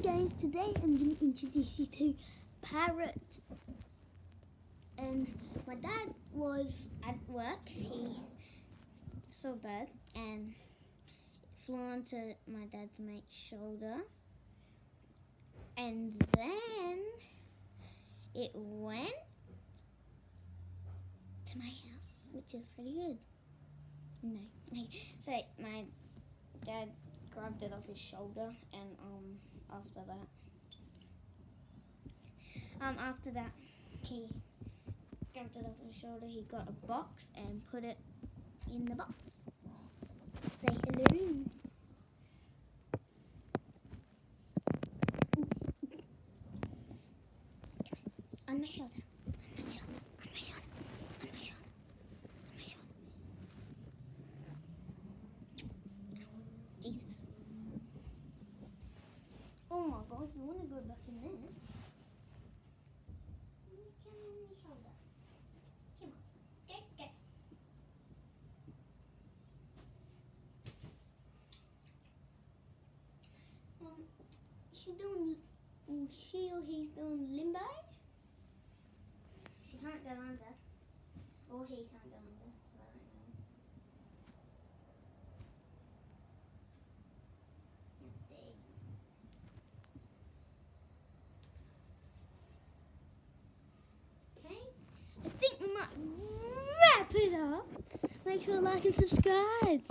guys, today I'm going to introduce you to Parrot. And my dad was at work, he saw a bird and it flew onto my dad's mate's shoulder, and then it went to my house, which is pretty good. No, so my dad grabbed it off his shoulder, and after that he grabbed it off his shoulder, he got a box and put it in the box. Say hello. On my shoulder, on my shoulder, on my shoulder, on my shoulder, on my shoulder. Jesus. Oh my gosh, you want to go back in there? Come on my shoulder. Come on. Get. She or he's doing limbo. She can't go under. Or he can't go under. I don't know. Okay. I think we might wrap it up. Make sure to like and subscribe.